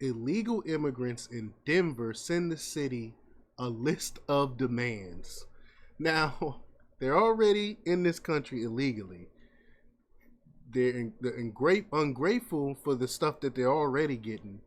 illegal immigrants in Denver send the city a list of demands. Now, they're already in this country illegally. They're ungrateful for the stuff that they're already getting,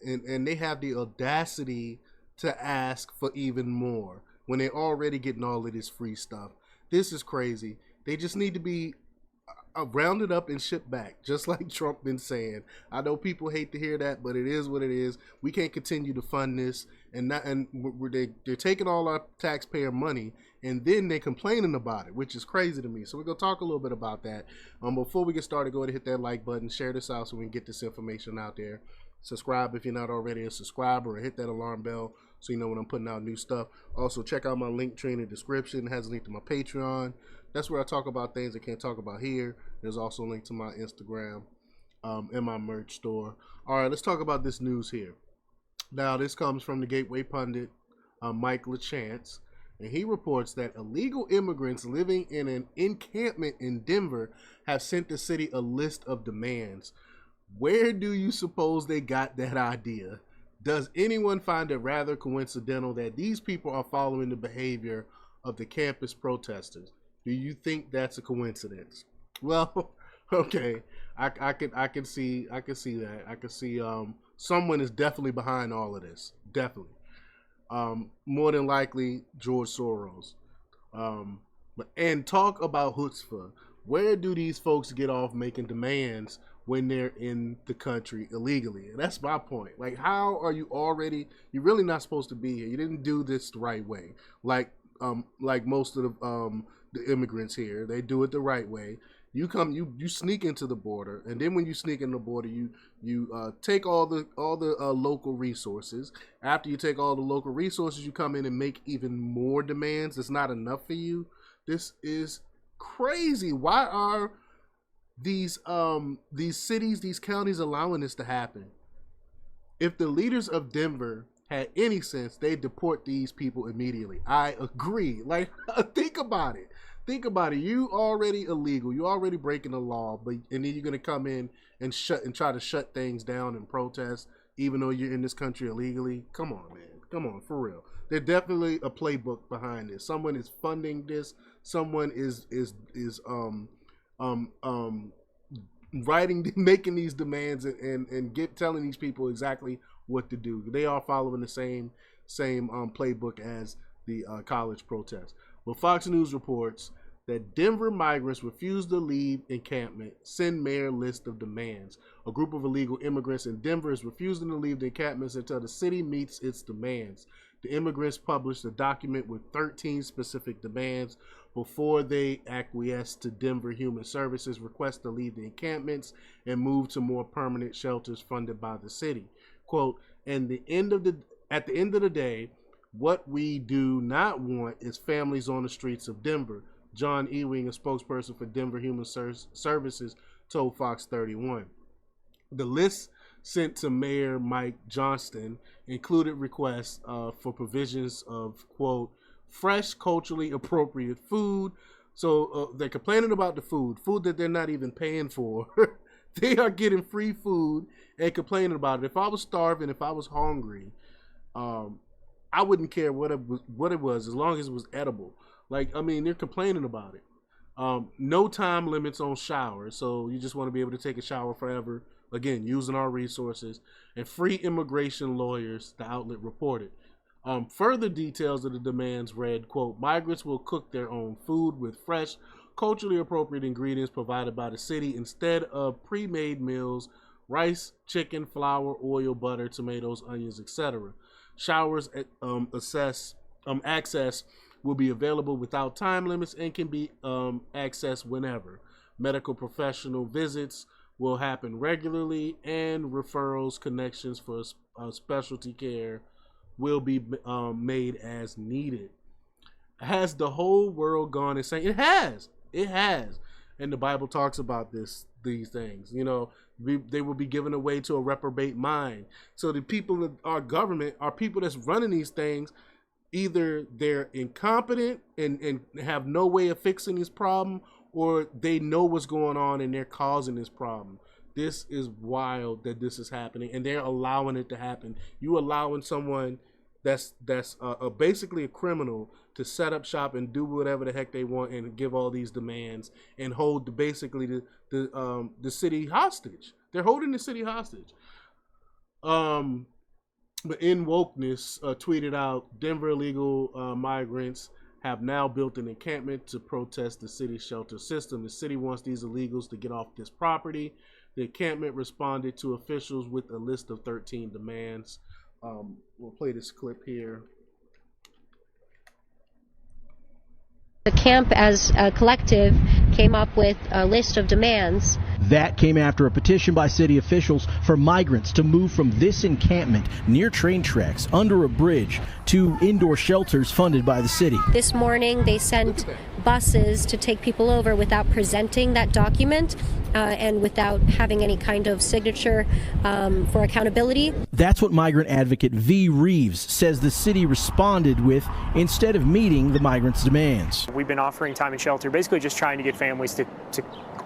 and they have the audacity to ask for even more when they're already getting all of this free stuff. This is crazy. They just need to be rounded up and shipped back, just like Trump been saying. I know people hate to hear that, but it is what it is. We can't continue to fund this, and they're taking all our taxpayer money, and then they're complaining about it, which is crazy to me. So we're gonna talk a little bit about that. Before we get started, go ahead and hit that like button, share this out so we can get this information out there. Subscribe if you're not already a subscriber, or hit that alarm bell so you know when I'm putting out new stuff. Also, check out my link tree in the description. It has a link to my Patreon. That's where I talk about things I can't talk about here. There's also a link to my Instagram and my merch store. All right, let's talk about this news here. Now, this comes from the Gateway pundit, Mike LaChance, and he reports that illegal immigrants living in an encampment in Denver have sent the city a list of demands. Where do you suppose they got that idea? Does anyone find it rather coincidental that these people are following the behavior of the campus protesters? Do you think that's a coincidence? Well, okay, I can see that. I can see someone is definitely behind all of this. Definitely, more than likely George Soros. And talk about chutzpah. Where do these folks get off making demands when they're in the country illegally? And that's my point. Like, how are you already? You're really not supposed to be here. You didn't do this the right way. Like most of the immigrants here, they do it the right way. You sneak into the border, and then when you sneak in the border, you take all the local resources. After you take all the local resources, you come in and make even more demands. It's not enough for you. This is crazy. Why are these cities, these counties allowing this to happen? If the leaders of Denver had any sense, they'd deport these people immediately. I agree. Like, think about it. Think about it. You already illegal. You already breaking the law, and then you're gonna come in and try to shut things down and protest, even though you're in this country illegally. Come on, man. Come on, for real. There's definitely a playbook behind this. Someone is funding this. Someone is writing, making these demands and telling these people exactly what to do. They are following the same playbook as the college protests. Well, Fox News reports that Denver migrants refuse to leave encampment, send mayor list of demands. A group of illegal immigrants in Denver is refusing to leave the encampments until the city meets its demands. The immigrants published a document with 13 specific demands before they acquiesced to Denver Human Services' request to leave the encampments and move to more permanent shelters funded by the city. Quote, at the end of the day, what we do not want is families on the streets of Denver. John Ewing, a spokesperson for Denver Human Services, told Fox 31. The list sent to Mayor Mike Johnston included requests for provisions of, quote, fresh, culturally appropriate food. So they're complaining about the food that they're not even paying for. They are getting free food and complaining about it. If I was starving, if I was hungry, I wouldn't care what it was as long as it was edible. Like, I mean, they're complaining about it. No time limits on showers, so you just want to be able to take a shower forever. Again, using our resources. And free immigration lawyers, the outlet reported. Further details of the demands read, quote, migrants will cook their own food with fresh, culturally appropriate ingredients provided by the city instead of pre-made meals, rice, chicken, flour, oil, butter, tomatoes, onions, etc. Showers access will be available without time limits and can be accessed whenever. Medical professional visits will happen regularly, and referrals, connections for specialty care will be made as needed. Has the whole world gone insane? It has. It has. And the Bible talks about these things. You know, they will be given away to a reprobate mind. So the people in our government are people that's running these things. Either they're incompetent and have no way of fixing this problem, or they know what's going on and they're causing this problem. This is wild that this is happening, and they're allowing it to happen. You allowing someone that's basically a criminal to set up shop and do whatever the heck they want and give all these demands and hold basically the city hostage. They're holding the city hostage. But In Wokeness tweeted out, Denver illegal migrants have now built an encampment to protest the city's shelter system. The city wants these illegals to get off this property. The encampment responded to officials with a list of 13 demands. We'll play this clip here. The camp as a collective came up with a list of demands. That came after a petition by city officials for migrants to move from this encampment near train tracks under a bridge to indoor shelters funded by the city. This morning they sent buses to take people over without presenting that document and without having any kind of signature for accountability. That's what migrant advocate V. Reeves says the city responded with instead of meeting the migrants' demands. We've been offering time and shelter, basically just trying to get families to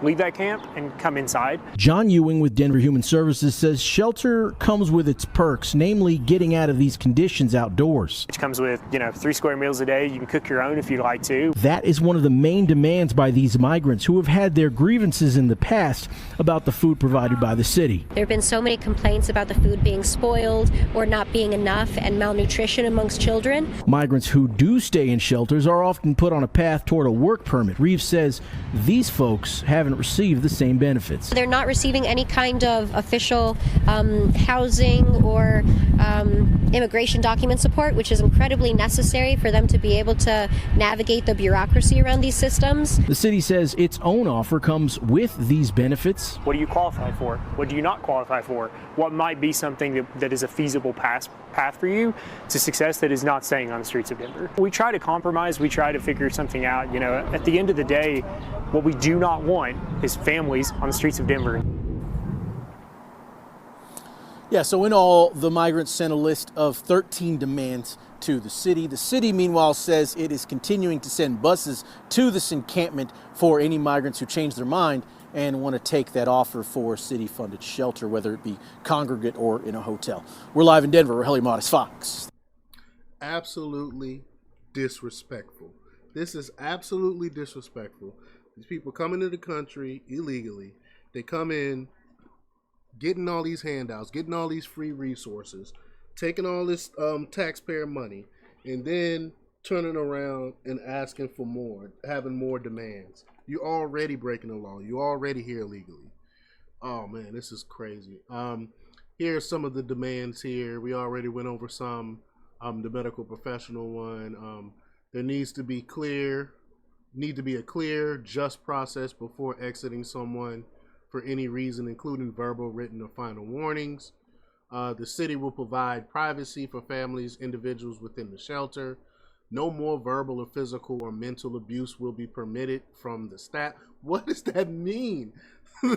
leave that camp and come inside. John Ewing with Denver Human Services says shelter comes with its perks, namely getting out of these conditions outdoors. Which comes with, 3 square meals a day. You can cook your own if you'd like to. That is one of the main demands by these migrants who have had their grievances in the past about the food provided by the city. There have been so many complaints about the food being spoiled or not being enough and malnutrition amongst children. Migrants who do stay in shelters are often put on a path toward a work permit. Reeves says these folks haven't received the same benefits. They're not receiving any kind of official housing or immigration document support, which is incredibly necessary for them to be able to navigate the bureaucracy around these systems. The city says its own offer comes with these benefits. What do you qualify for? What do you not qualify for? What might be something that is a feasible path for you to success that is not staying on the streets of Denver? We try to compromise. We try to figure something out. At the end of the day, what we do not want is families on the streets of Denver. Yeah, so in all, the migrants sent a list of 13 demands to the city. The city, meanwhile, says it is continuing to send buses to this encampment for any migrants who change their mind and want to take that offer for city-funded shelter, whether it be congregate or in a hotel. We're live in Denver. Raheli Modis, Fox. Absolutely disrespectful. This is absolutely disrespectful. These people come into the country illegally. They come in, getting all these handouts, getting all these free resources, taking all this taxpayer money, and then turning around and asking for more, having more demands. You're already breaking the law. You're already here illegally. Oh man, this is crazy. Here's some of the demands here. We already went over some. The medical professional one. There needs to be a clear, just process before exiting someone for any reason, including verbal, written, or final warnings. The city will provide privacy for families, individuals within the shelter. No more verbal or physical or mental abuse will be permitted from the staff. What does that mean?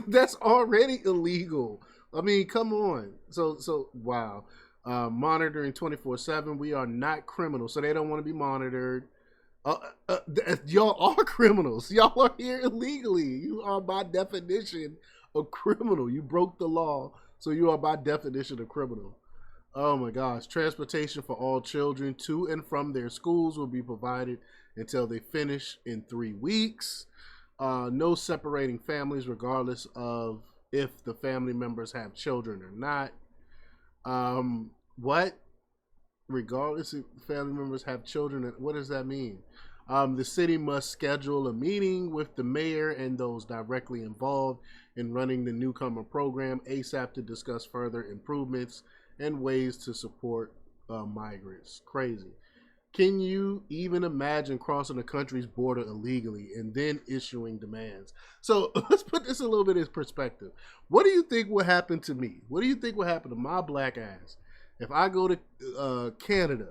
That's already illegal. I mean, come on. So wow. Monitoring 24/7. We are not criminals, so they don't want to be monitored. Y'all are criminals. Y'all are here illegally. You are by definition a criminal. You broke the law, so you are by definition a criminal. Oh my gosh. Transportation for all children to and from their schools will be provided until they finish in 3 weeks. No separating families regardless of if the family members have children or not. What? Regardless if family members have children, what does that mean? The city must schedule a meeting with the mayor and those directly involved in running the newcomer program ASAP to discuss further improvements and ways to support migrants. Crazy. Can you even imagine crossing a country's border illegally and then issuing demands? So let's put this a little bit in perspective. What do you think will happen to me? What do you think will happen to my black ass if I go to Canada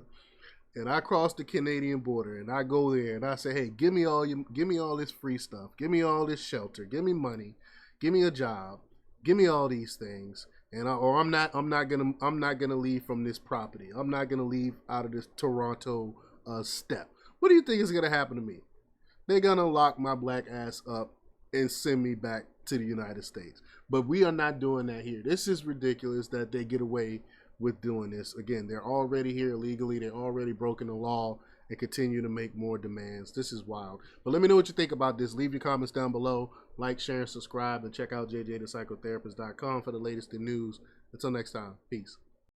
and I cross the Canadian border and I go there and I say, hey, give me all this free stuff, give me all this shelter, give me money, give me a job, give me all these things, and I'm not gonna leave from this property. I'm not gonna leave out of this Toronto step. What do you think is gonna happen to me? They're gonna lock my black ass up and send me back to the United States. But we are not doing that here. This is ridiculous that they get away with doing this. Again, they're already here illegally. They're already broken the law and continue to make more demands. This is wild. But let me know what you think about this. Leave your comments down below. Like, share, and subscribe. And check out jjthepsychotherapist.com for the latest in news. Until next time, peace.